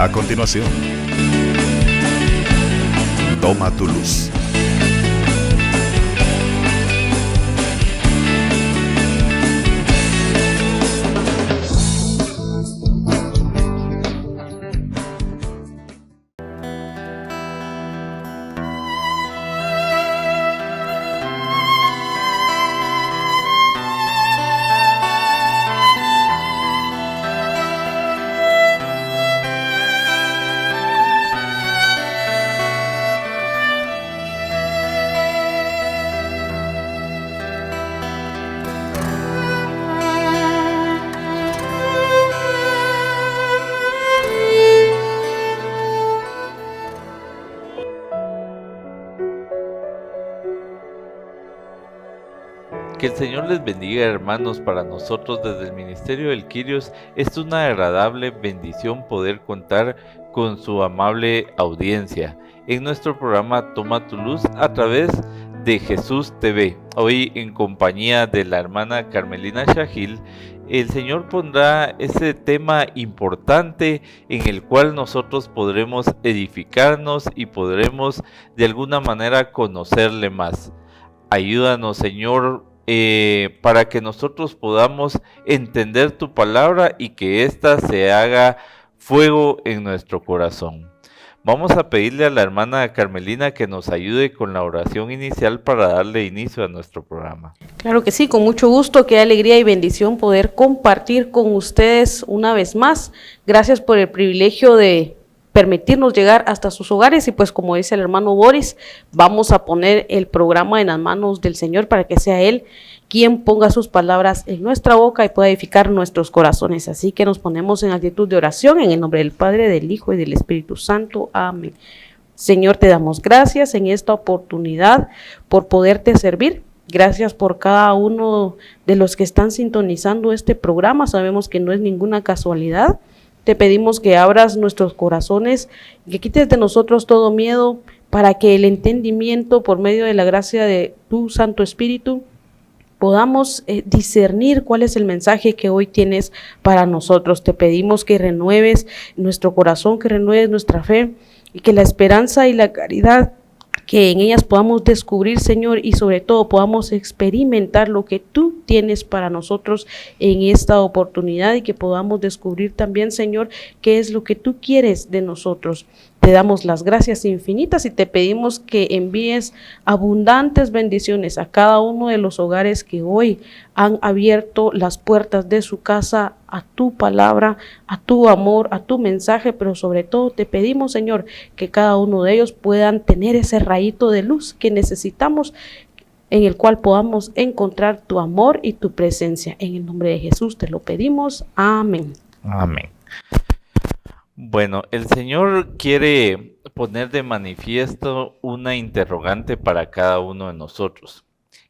A continuación, Toma tu luz. Que el Señor les bendiga, hermanos. Para nosotros desde el Ministerio del Quirios es una agradable bendición poder contar con su amable audiencia en nuestro programa Toma tu Luz a través de Jesús TV. Hoy en compañía de la hermana Carmelina Shahil, el Señor pondrá ese tema importante en el cual nosotros podremos edificarnos y podremos de alguna manera conocerle más. Ayúdanos, Señor, para que nosotros podamos entender tu palabra y que ésta se haga fuego en nuestro corazón. Vamos a pedirle a la hermana Carmelina que nos ayude con la oración inicial para darle inicio a nuestro programa. Claro que sí, con mucho gusto, qué alegría y bendición poder compartir con ustedes una vez más. Gracias por el privilegio de permitirnos llegar hasta sus hogares y pues como dice el hermano Boris, vamos a poner el programa en las manos del Señor para que sea Él quien ponga sus palabras en nuestra boca y pueda edificar nuestros corazones. Así que nos ponemos en actitud de oración en el nombre del Padre, del Hijo y del Espíritu Santo. Amén. Señor, te damos gracias en esta oportunidad por poderte servir. Gracias por cada uno de los que están sintonizando este programa. Sabemos que no es ninguna casualidad. Te pedimos que abras nuestros corazones, que quites de nosotros todo miedo para que el entendimiento por medio de la gracia de tu Santo Espíritu podamos discernir cuál es el mensaje que hoy tienes para nosotros. Te pedimos que renueves nuestro corazón, que renueves nuestra fe y que la esperanza y la caridad que en ellas podamos descubrir, Señor, y sobre todo podamos experimentar lo que tú tienes para nosotros en esta oportunidad y que podamos descubrir también, Señor, qué es lo que tú quieres de nosotros. Te damos las gracias infinitas y te pedimos que envíes abundantes bendiciones a cada uno de los hogares que hoy han abierto las puertas de su casa a tu palabra, a tu amor, a tu mensaje, pero sobre todo te pedimos, Señor, que cada uno de ellos puedan tener ese rayito de luz que necesitamos, en el cual podamos encontrar tu amor y tu presencia. En el nombre de Jesús te lo pedimos. Amén. Amén. Bueno, el Señor quiere poner de manifiesto una interrogante para cada uno de nosotros.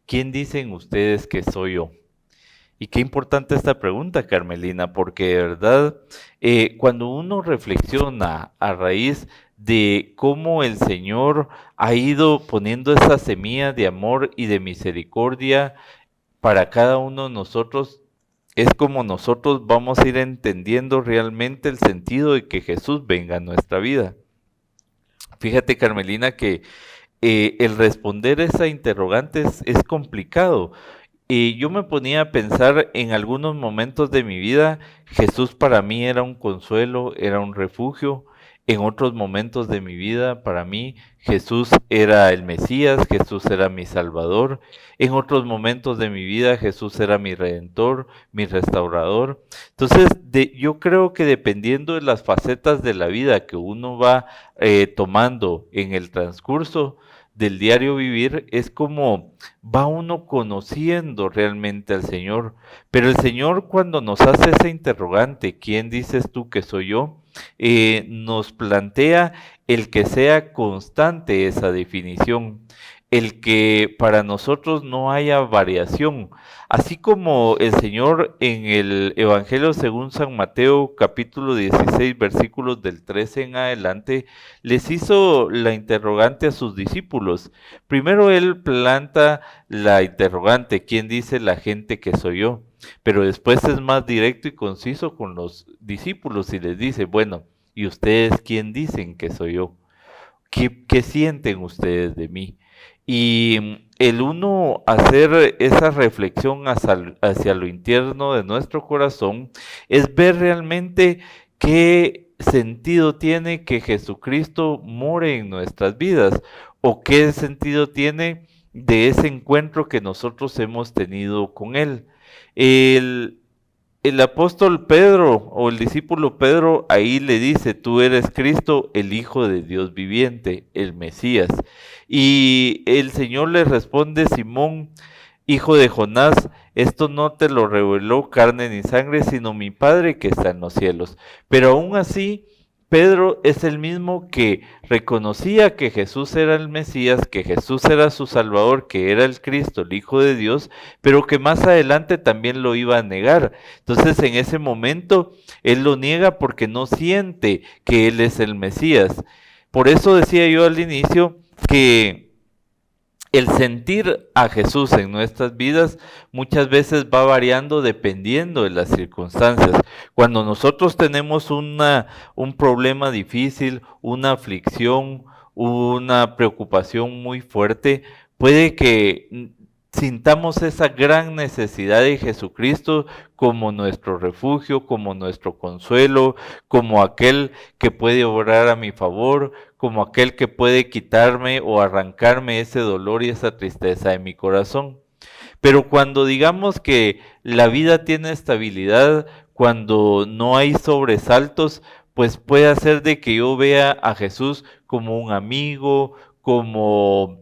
¿Quién dicen ustedes que soy yo? Y qué importante esta pregunta, Carmelina, porque de verdad, cuando uno reflexiona a raíz de cómo el Señor ha ido poniendo esa semilla de amor y de misericordia para cada uno de nosotros, es como nosotros vamos a ir entendiendo realmente el sentido de que Jesús venga a nuestra vida. Fíjate, Carmelina, que el responder esa interrogante es complicado. Yo me ponía a pensar en algunos momentos de mi vida, Jesús para mí era un consuelo, era un refugio. En otros momentos de mi vida, para mí, Jesús era el Mesías, Jesús era mi Salvador. En otros momentos de mi vida, Jesús era mi Redentor, mi Restaurador. Entonces, yo creo que dependiendo de las facetas de la vida que uno va tomando en el transcurso del diario vivir, es como va uno conociendo realmente al Señor. Pero el Señor, cuando nos hace esa interrogante, ¿quién dices tú que soy yo?, nos plantea el que sea constante esa definición, el que para nosotros no haya variación, así como el Señor en el Evangelio según San Mateo capítulo 16 versículos del 13 en adelante les hizo la interrogante a sus discípulos. Primero Él planta la interrogante, ¿quién dice la gente que soy yo? Pero después es más directo y conciso con los discípulos y les dice, bueno, ¿Y ustedes quién dicen que soy yo? ¿Qué sienten ustedes de mí? Y el uno hacer esa reflexión hacia lo interno de nuestro corazón es ver realmente qué sentido tiene que Jesucristo more en nuestras vidas o qué sentido tiene de ese encuentro que nosotros hemos tenido con Él. El, el apóstol Pedro o el discípulo Pedro ahí le dice, tú eres Cristo, el Hijo de Dios viviente, el Mesías. Y el Señor le responde, Simón, hijo de Jonás, esto no te lo reveló carne ni sangre, sino mi Padre que está en los cielos. Pero aún así, Pedro es el mismo que reconocía que Jesús era el Mesías, que Jesús era su Salvador, que era el Cristo, el Hijo de Dios, pero que más adelante también lo iba a negar. Entonces en ese momento él lo niega porque no siente que él es el Mesías. Por eso decía yo al inicio que el sentir a Jesús en nuestras vidas muchas veces va variando dependiendo de las circunstancias. Cuando nosotros tenemos un problema difícil, una aflicción, una preocupación muy fuerte, puede que sintamos esa gran necesidad de Jesucristo como nuestro refugio, como nuestro consuelo, como aquel que puede obrar a mi favor, como aquel que puede quitarme o arrancarme ese dolor y esa tristeza de mi corazón. Pero cuando digamos que la vida tiene estabilidad, cuando no hay sobresaltos, pues puede hacer de que yo vea a Jesús como un amigo, como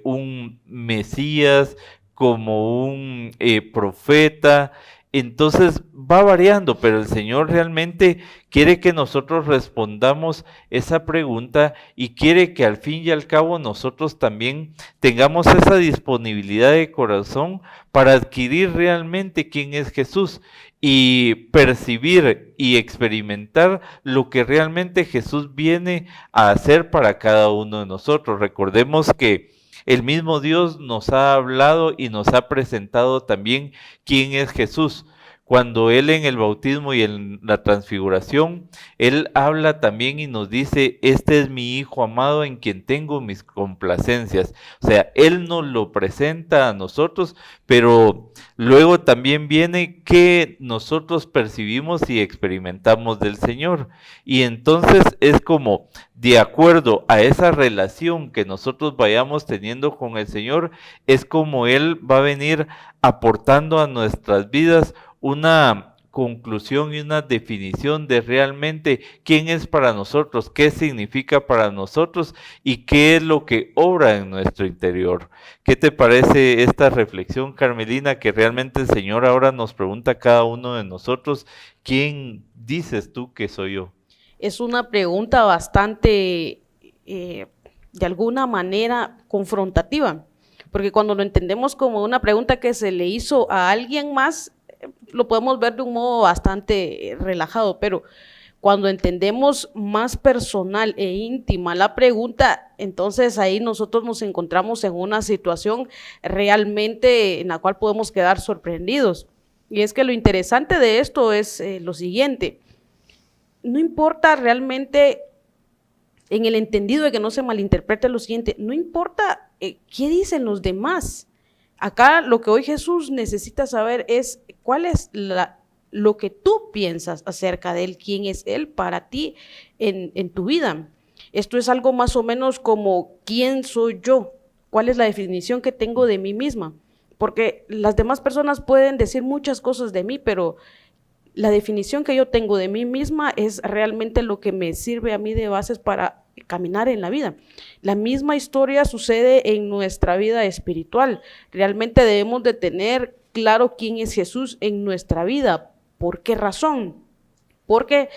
un Mesías, como un profeta. Entonces va variando, pero el Señor realmente quiere que nosotros respondamos esa pregunta y quiere que al fin y al cabo nosotros también tengamos esa disponibilidad de corazón para adquirir realmente quién es Jesús y percibir y experimentar lo que realmente Jesús viene a hacer para cada uno de nosotros. Recordemos que el mismo Dios nos ha hablado y nos ha presentado también quién es Jesús. Cuando Él en el bautismo y en la transfiguración, Él habla también y nos dice, este es mi Hijo amado en quien tengo mis complacencias. O sea, Él nos lo presenta a nosotros, pero luego también viene que nosotros percibimos y experimentamos del Señor. Y entonces es como, de acuerdo a esa relación que nosotros vayamos teniendo con el Señor, es como Él va a venir aportando a nuestras vidas una conclusión y una definición de realmente quién es para nosotros, qué significa para nosotros y qué es lo que obra en nuestro interior. ¿Qué te parece esta reflexión, Carmelina, que realmente el Señor ahora nos pregunta a cada uno de nosotros, ¿quién dices tú que soy yo? Es una pregunta bastante, de alguna manera, confrontativa, porque cuando lo entendemos como una pregunta que se le hizo a alguien más, lo podemos ver de un modo bastante relajado, pero cuando entendemos más personal e íntima la pregunta, entonces ahí nosotros nos encontramos en una situación realmente en la cual podemos quedar sorprendidos. Y es que lo interesante de esto es lo siguiente: no importa realmente, en el entendido de que no se malinterprete lo siguiente, no importa qué dicen los demás. Acá lo que hoy Jesús necesita saber es cuál es lo que tú piensas acerca de Él, quién es Él para ti en tu vida. Esto es algo más o menos como quién soy yo, cuál es la definición que tengo de mí misma, porque las demás personas pueden decir muchas cosas de mí, pero la definición que yo tengo de mí misma es realmente lo que me sirve a mí de bases para caminar en la vida. La misma historia sucede en nuestra vida espiritual. Realmente debemos de tener claro quién es Jesús en nuestra vida. ¿Por qué razón? Porque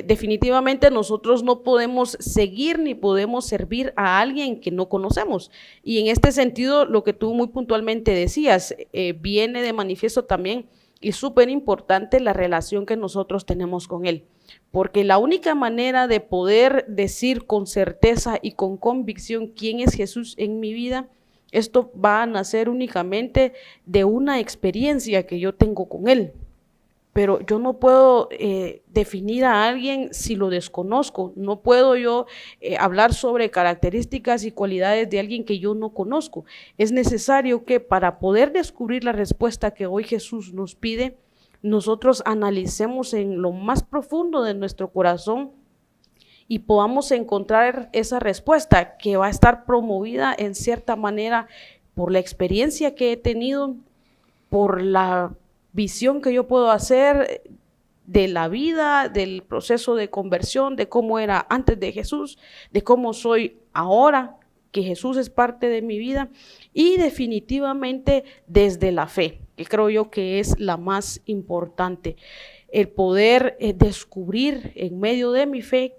definitivamente nosotros no podemos seguir ni podemos servir a alguien que no conocemos. Y en este sentido, lo que tú muy puntualmente decías, viene de manifiesto también, y súper importante, la relación que nosotros tenemos con Él. Porque la única manera de poder decir con certeza y con convicción quién es Jesús en mi vida, esto va a nacer únicamente de una experiencia que yo tengo con Él. pero yo no puedo definir a alguien si lo desconozco. No puedo yo hablar sobre características y cualidades de alguien que yo no conozco. Es necesario que para poder descubrir la respuesta que hoy Jesús nos pide, nosotros analicemos en lo más profundo de nuestro corazón y podamos encontrar esa respuesta que va a estar promovida en cierta manera por la experiencia que he tenido, por la visión que yo puedo hacer de la vida, del proceso de conversión, de cómo era antes de Jesús, de cómo soy ahora, que Jesús es parte de mi vida, y definitivamente desde la fe, que creo yo que es la más importante, el poder descubrir en medio de mi fe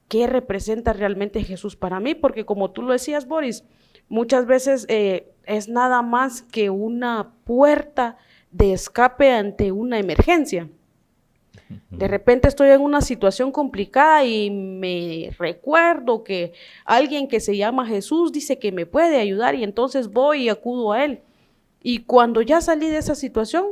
qué representa realmente Jesús para mí, porque como tú lo decías, Boris, muchas veces es nada más que una puerta de escape ante una emergencia. De repente estoy en una situación complicada y me recuerdo que alguien que se llama Jesús dice que me puede ayudar y entonces voy y acudo a él. Y cuando ya salí de esa situación,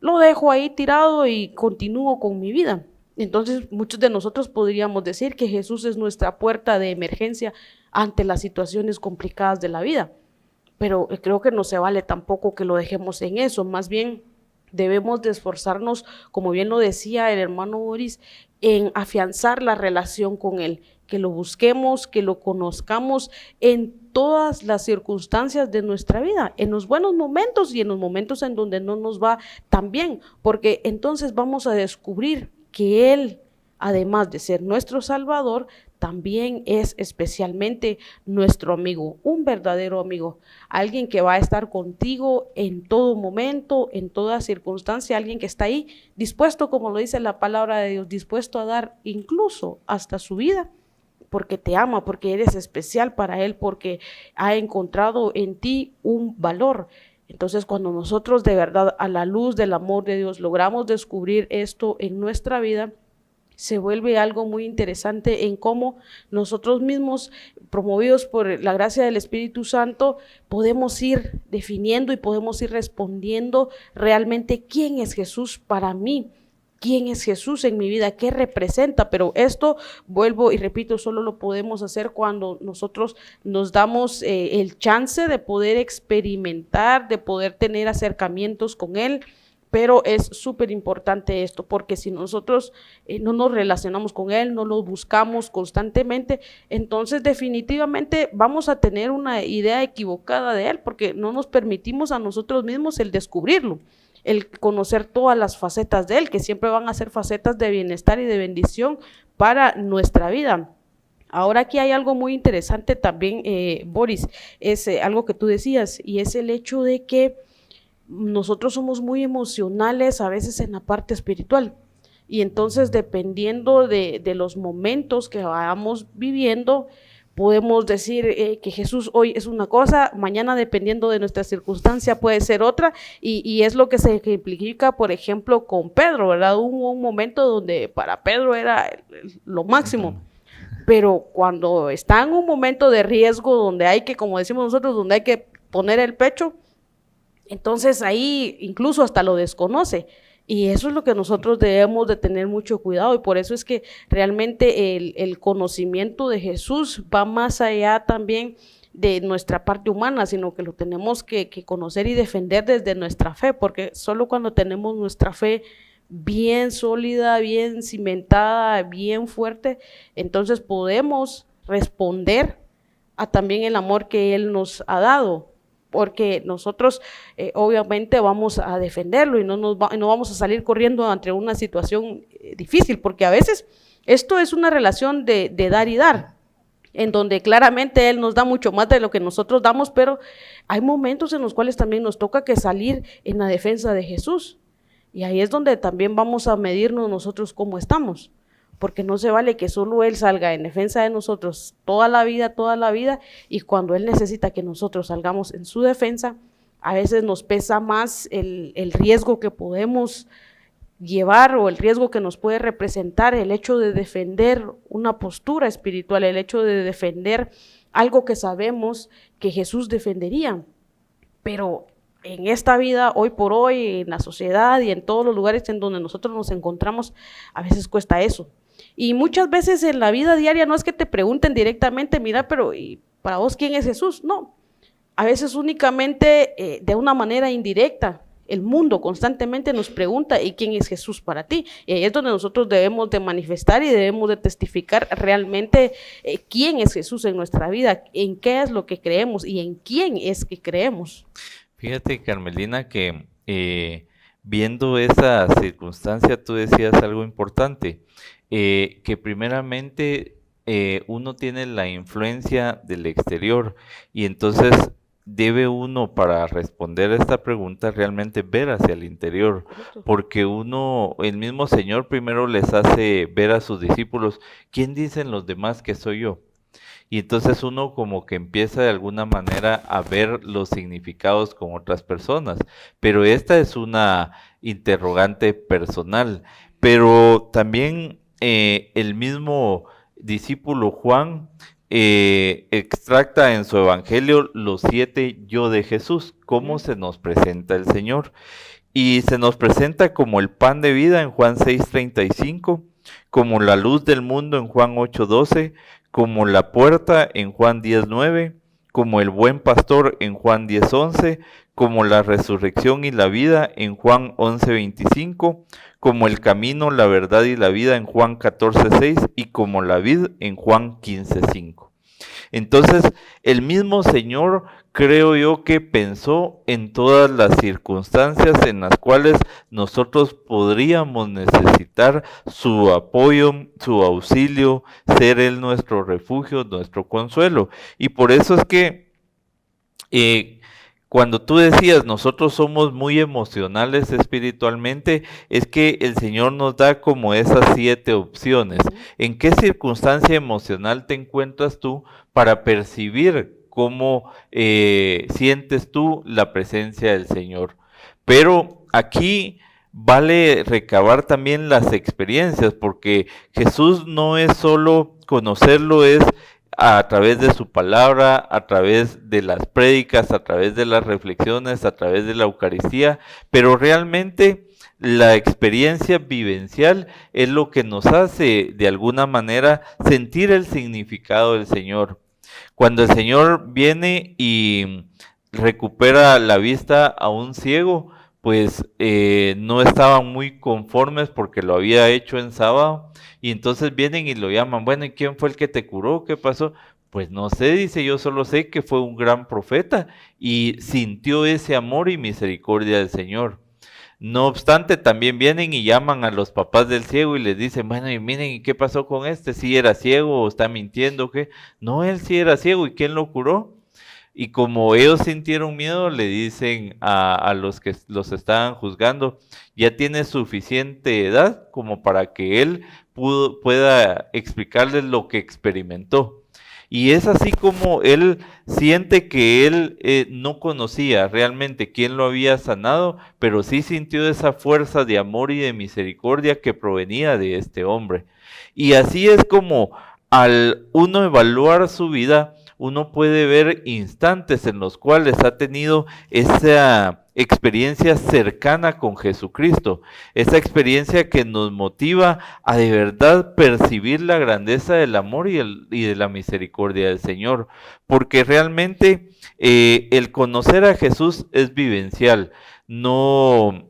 lo dejo ahí tirado y continúo con mi vida. Entonces muchos de nosotros podríamos decir que Jesús es nuestra puerta de emergencia ante las situaciones complicadas de la vida. Pero creo que no se vale tampoco que lo dejemos en eso, más bien debemos de esforzarnos, como bien lo decía el hermano Boris, en afianzar la relación con Él, que lo busquemos, que lo conozcamos en todas las circunstancias de nuestra vida, en los buenos momentos y en los momentos en donde no nos va tan bien, porque entonces vamos a descubrir que Él, además de ser nuestro Salvador, también es especialmente nuestro amigo, un verdadero amigo, alguien que va a estar contigo en todo momento, en toda circunstancia, alguien que está ahí dispuesto, como lo dice la palabra de Dios, dispuesto a dar incluso hasta su vida, porque te ama, porque eres especial para Él, porque ha encontrado en ti un valor. Entonces, cuando nosotros de verdad, a la luz del amor de Dios, logramos descubrir esto en nuestra vida, se vuelve algo muy interesante en cómo nosotros mismos, promovidos por la gracia del Espíritu Santo, podemos ir definiendo y podemos ir respondiendo realmente quién es Jesús para mí, quién es Jesús en mi vida, qué representa. Pero esto, vuelvo y repito, solo lo podemos hacer cuando nosotros nos damos el chance de poder experimentar, de poder tener acercamientos con Él. Pero es súper importante esto, porque si nosotros no nos relacionamos con Él, no lo buscamos constantemente, entonces definitivamente vamos a tener una idea equivocada de Él, porque no nos permitimos a nosotros mismos el descubrirlo, el conocer todas las facetas de Él, que siempre van a ser facetas de bienestar y de bendición para nuestra vida. Ahora aquí hay algo muy interesante también, Boris, es algo que tú decías, y es el hecho de que nosotros somos muy emocionales a veces en la parte espiritual y entonces dependiendo de los momentos que vayamos viviendo podemos decir que Jesús hoy es una cosa, mañana dependiendo de nuestra circunstancia puede ser otra y es lo que se ejemplifica por ejemplo con Pedro, ¿verdad? Hubo un momento donde para Pedro era lo máximo, pero cuando está en un momento de riesgo donde hay que, como decimos nosotros, donde hay que poner el pecho, entonces ahí incluso hasta lo desconoce y eso es lo que nosotros debemos de tener mucho cuidado y por eso es que realmente el conocimiento de Jesús va más allá también de nuestra parte humana, sino que lo tenemos que conocer y defender desde nuestra fe, porque solo cuando tenemos nuestra fe bien sólida, bien cimentada, bien fuerte, entonces podemos responder a también el amor que Él nos ha dado. Porque nosotros obviamente vamos a defenderlo y no vamos a salir corriendo ante una situación difícil, porque a veces esto es una relación de dar y dar, en donde claramente Él nos da mucho más de lo que nosotros damos, pero hay momentos en los cuales también nos toca que salir en la defensa de Jesús, y ahí es donde también vamos a medirnos nosotros cómo estamos. Porque no se vale que solo Él salga en defensa de nosotros toda la vida, y cuando Él necesita que nosotros salgamos en su defensa, a veces nos pesa más el riesgo que podemos llevar o el riesgo que nos puede representar el hecho de defender una postura espiritual, el hecho de defender algo que sabemos que Jesús defendería. Pero en esta vida, hoy por hoy, en la sociedad y en todos los lugares en donde nosotros nos encontramos, a veces cuesta eso. Y muchas veces en la vida diaria no es que te pregunten directamente, mira, pero ¿y para vos quién es Jesús? No, a veces únicamente de una manera indirecta. El mundo constantemente nos pregunta, ¿y quién es Jesús para ti? Y ahí es donde nosotros debemos de manifestar y debemos de testificar realmente quién es Jesús en nuestra vida, en qué es lo que creemos y en quién es que creemos. Fíjate, Carmelina, que viendo esa circunstancia, tú decías algo importante, que primeramente uno tiene la influencia del exterior y entonces debe uno, para responder a esta pregunta, realmente ver hacia el interior, porque uno, el mismo Señor primero les hace ver a sus discípulos, ¿quién dicen los demás que soy yo? Y entonces uno como que empieza de alguna manera a ver los significados con otras personas. Pero esta es una interrogante personal. Pero también el mismo discípulo Juan extracta en su evangelio los 7 yo de Jesús, cómo se nos presenta el Señor. Y se nos presenta como el pan de vida en Juan 6:35, como la luz del mundo en Juan 8:12, como la puerta en Juan 10:9, como el buen pastor en Juan 10:11, como la resurrección y la vida en Juan 11:25, como el camino, la verdad y la vida en Juan 14:6 y como la vid en Juan 15:5. Entonces, el mismo Señor, creo yo, que pensó en todas las circunstancias en las cuales nosotros podríamos necesitar su apoyo, su auxilio, ser Él nuestro refugio, nuestro consuelo. Y por eso es que cuando tú decías, nosotros somos muy emocionales espiritualmente, es que el Señor nos da como esas 7 opciones. ¿En qué circunstancia emocional te encuentras tú para percibir cómo sientes tú la presencia del Señor? Pero aquí vale recabar también las experiencias, porque Jesús no es solo conocerlo, es a través de su palabra, a través de las prédicas, a través de las reflexiones, a través de la Eucaristía, pero realmente la experiencia vivencial es lo que nos hace de alguna manera sentir el significado del Señor. Cuando el Señor viene y recupera la vista a un ciego, pues no estaban muy conformes porque lo había hecho en sábado, y entonces vienen y lo llaman, bueno, ¿y quién fue el que te curó? ¿Qué pasó? Pues no sé, dice, yo solo sé que fue un gran profeta y sintió ese amor y misericordia del Señor. No obstante, también vienen y llaman a los papás del ciego y les dicen, bueno, y miren, ¿y qué pasó con este? ¿Sí era ciego o está mintiendo o qué? No, él sí era ciego, ¿y quién lo curó? Y como ellos sintieron miedo, le dicen a los que los estaban juzgando, ya tiene suficiente edad como para que él pueda explicarles lo que experimentó. Y es así como él siente que él no conocía realmente quién lo había sanado, pero sí sintió esa fuerza de amor y de misericordia que provenía de este hombre. Y así es como al uno evaluar su vida, uno puede ver instantes en los cuales ha tenido esa experiencia cercana con Jesucristo, esa experiencia que nos motiva a de verdad percibir la grandeza del amor y de la misericordia del Señor, porque realmente el conocer a Jesús es vivencial, no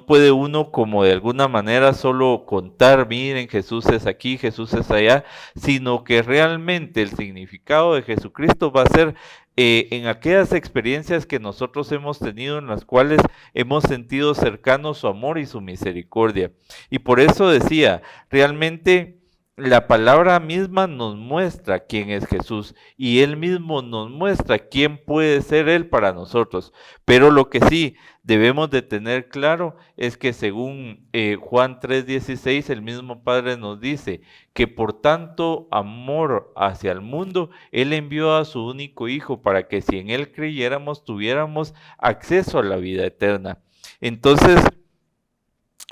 puede uno como de alguna manera solo contar, miren, Jesús es aquí, Jesús es allá, sino que realmente el significado de Jesucristo va a ser en aquellas experiencias que nosotros hemos tenido en las cuales hemos sentido cercano su amor y su misericordia. Y por eso decía, realmente la palabra misma nos muestra quién es Jesús y Él mismo nos muestra quién puede ser Él para nosotros. Pero lo que sí debemos de tener claro es que según Juan 3:16, el mismo Padre nos dice que por tanto amor hacia el mundo, Él envió a su único Hijo para que si en Él creyéramos tuviéramos acceso a la vida eterna. Entonces,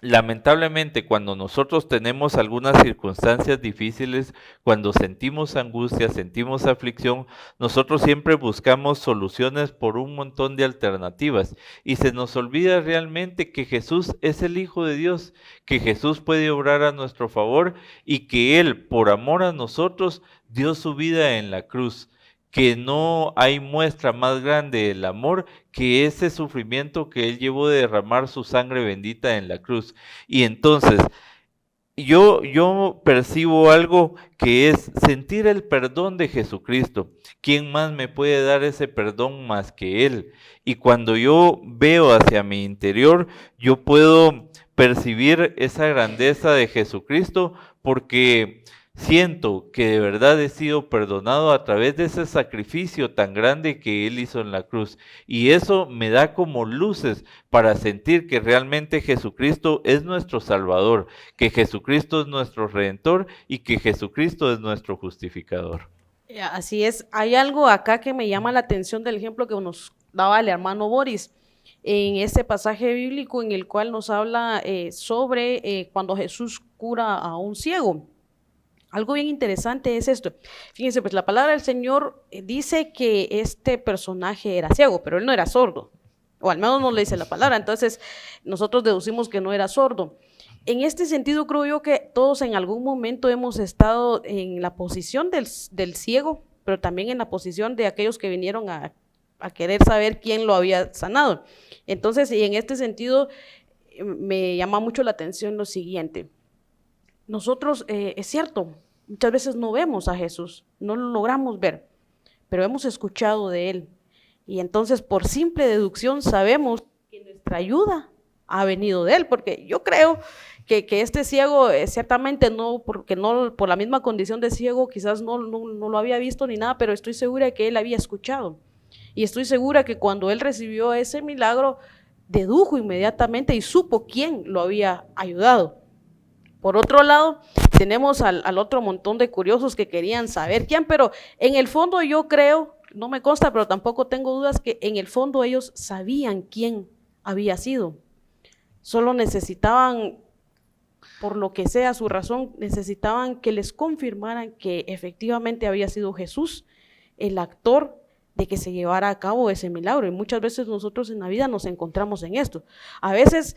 Lamentablemente, cuando nosotros tenemos algunas circunstancias difíciles, cuando sentimos angustia, sentimos aflicción, nosotros siempre buscamos soluciones por un montón de alternativas y se nos olvida realmente que Jesús es el Hijo de Dios, que Jesús puede obrar a nuestro favor y que Él, por amor a nosotros, dio su vida en la cruz, que no hay muestra más grande del amor que ese sufrimiento que Él llevó de derramar su sangre bendita en la cruz. Y entonces, yo percibo algo que es sentir el perdón de Jesucristo. ¿Quién más me puede dar ese perdón más que Él? Y cuando yo veo hacia mi interior, yo puedo percibir esa grandeza de Jesucristo porque siento que de verdad he sido perdonado a través de ese sacrificio tan grande que Él hizo en la cruz. Y eso me da como luces para sentir que realmente Jesucristo es nuestro Salvador, que Jesucristo es nuestro Redentor y que Jesucristo es nuestro justificador. Así es, hay algo acá que me llama la atención del ejemplo que nos daba el hermano Boris en este pasaje bíblico en el cual nos habla sobre cuando Jesús cura a un ciego. Algo bien interesante es esto. Fíjense, pues la palabra del Señor dice que este personaje era ciego, pero él no era sordo, o al menos no le dice la palabra, entonces nosotros deducimos que no era sordo. En este sentido, creo yo que todos en algún momento hemos estado en la posición del ciego, pero también en la posición de aquellos que vinieron a querer saber quién lo había sanado. Entonces, y en este sentido, me llama mucho la atención lo siguiente. Nosotros, es cierto, muchas veces no vemos a Jesús, no lo logramos ver, pero hemos escuchado de Él. Y entonces, por simple deducción, sabemos que nuestra ayuda ha venido de Él, porque yo creo que este ciego, ciertamente no, porque no, por la misma condición de ciego, quizás no lo había visto ni nada, pero estoy segura que él había escuchado. Y estoy segura que cuando él recibió ese milagro, dedujo inmediatamente y supo quién lo había ayudado. Por otro lado, tenemos al otro montón de curiosos que querían saber quién, pero en el fondo yo creo, no me consta, pero tampoco tengo dudas, que en el fondo ellos sabían quién había sido. Solo necesitaban, por lo que sea su razón, necesitaban que les confirmaran que efectivamente había sido Jesús el actor de que se llevara a cabo ese milagro. Y muchas veces nosotros en la vida nos encontramos en esto. A veces,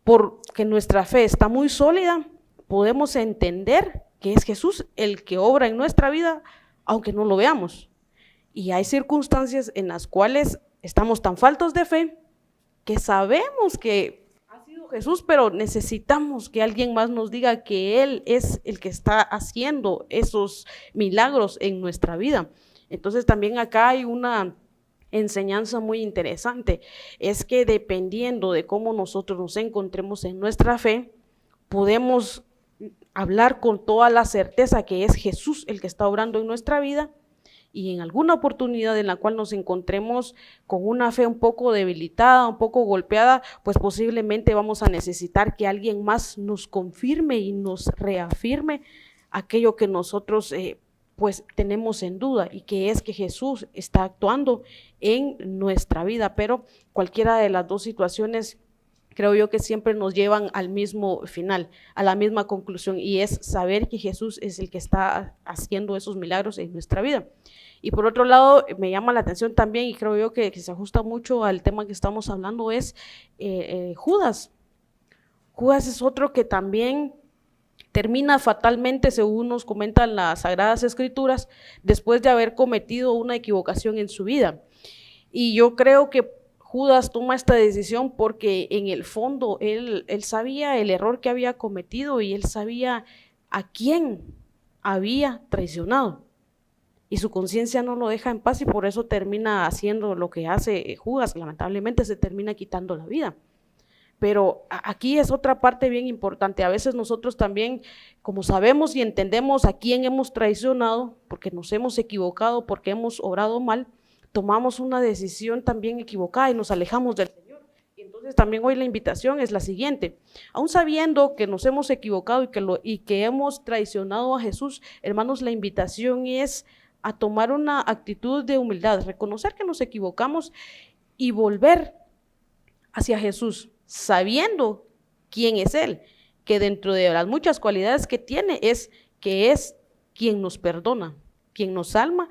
porque nuestra fe está muy sólida, podemos entender que es Jesús el que obra en nuestra vida, aunque no lo veamos. Y hay circunstancias en las cuales estamos tan faltos de fe que sabemos que ha sido Jesús, pero necesitamos que alguien más nos diga que Él es el que está haciendo esos milagros en nuestra vida. Entonces también acá hay una enseñanza muy interesante, es que dependiendo de cómo nosotros nos encontremos en nuestra fe, podemos hablar con toda la certeza que es Jesús el que está obrando en nuestra vida, y en alguna oportunidad en la cual nos encontremos con una fe un poco debilitada, un poco golpeada, pues posiblemente vamos a necesitar que alguien más nos confirme y nos reafirme aquello que nosotros pues tenemos en duda, y que es que Jesús está actuando en nuestra vida. Pero cualquiera de las dos situaciones creo yo que siempre nos llevan al mismo final, a la misma conclusión, y es saber que Jesús es el que está haciendo esos milagros en nuestra vida. Y por otro lado, me llama la atención también, y creo yo que se ajusta mucho al tema que estamos hablando, es Judas. Judas es otro que también termina fatalmente, según nos comentan las Sagradas Escrituras, después de haber cometido una equivocación en su vida. Y yo creo que Judas toma esta decisión porque en el fondo él sabía el error que había cometido, y él sabía a quién había traicionado. Y su conciencia no lo deja en paz, y por eso termina haciendo lo que hace Judas. Lamentablemente se termina quitando la vida. Pero aquí es otra parte bien importante. A veces nosotros también, como sabemos y entendemos a quién hemos traicionado, porque nos hemos equivocado, porque hemos obrado mal, tomamos una decisión también equivocada y nos alejamos del Señor. Y entonces también hoy la invitación es la siguiente: aún sabiendo que nos hemos equivocado y que hemos traicionado a Jesús, hermanos, la invitación es a tomar una actitud de humildad, reconocer que nos equivocamos y volver hacia Jesús, sabiendo quién es Él, que dentro de las muchas cualidades que tiene es que es quien nos perdona, quien nos salva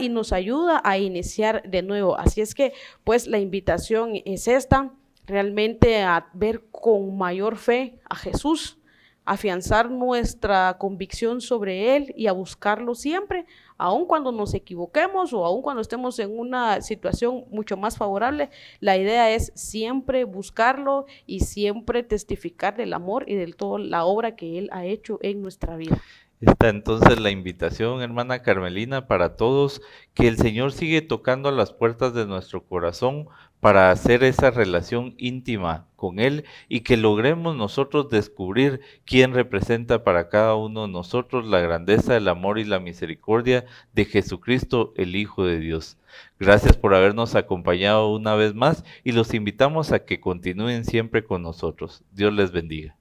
y nos ayuda a iniciar de nuevo. Así es que pues la invitación es esta, realmente a ver con mayor fe a Jesús, afianzar nuestra convicción sobre Él y a buscarlo siempre, aun cuando nos equivoquemos o aun cuando estemos en una situación mucho más favorable. La idea es siempre buscarlo y siempre testificar del amor y de toda la obra que Él ha hecho en nuestra vida. Está entonces la invitación, hermana Carmelina, para todos, que el Señor sigue tocando a las puertas de nuestro corazón para hacer esa relación íntima con Él y que logremos nosotros descubrir quién representa para cada uno de nosotros la grandeza, el amor y la misericordia de Jesucristo, el Hijo de Dios. Gracias por habernos acompañado una vez más y los invitamos a que continúen siempre con nosotros. Dios les bendiga.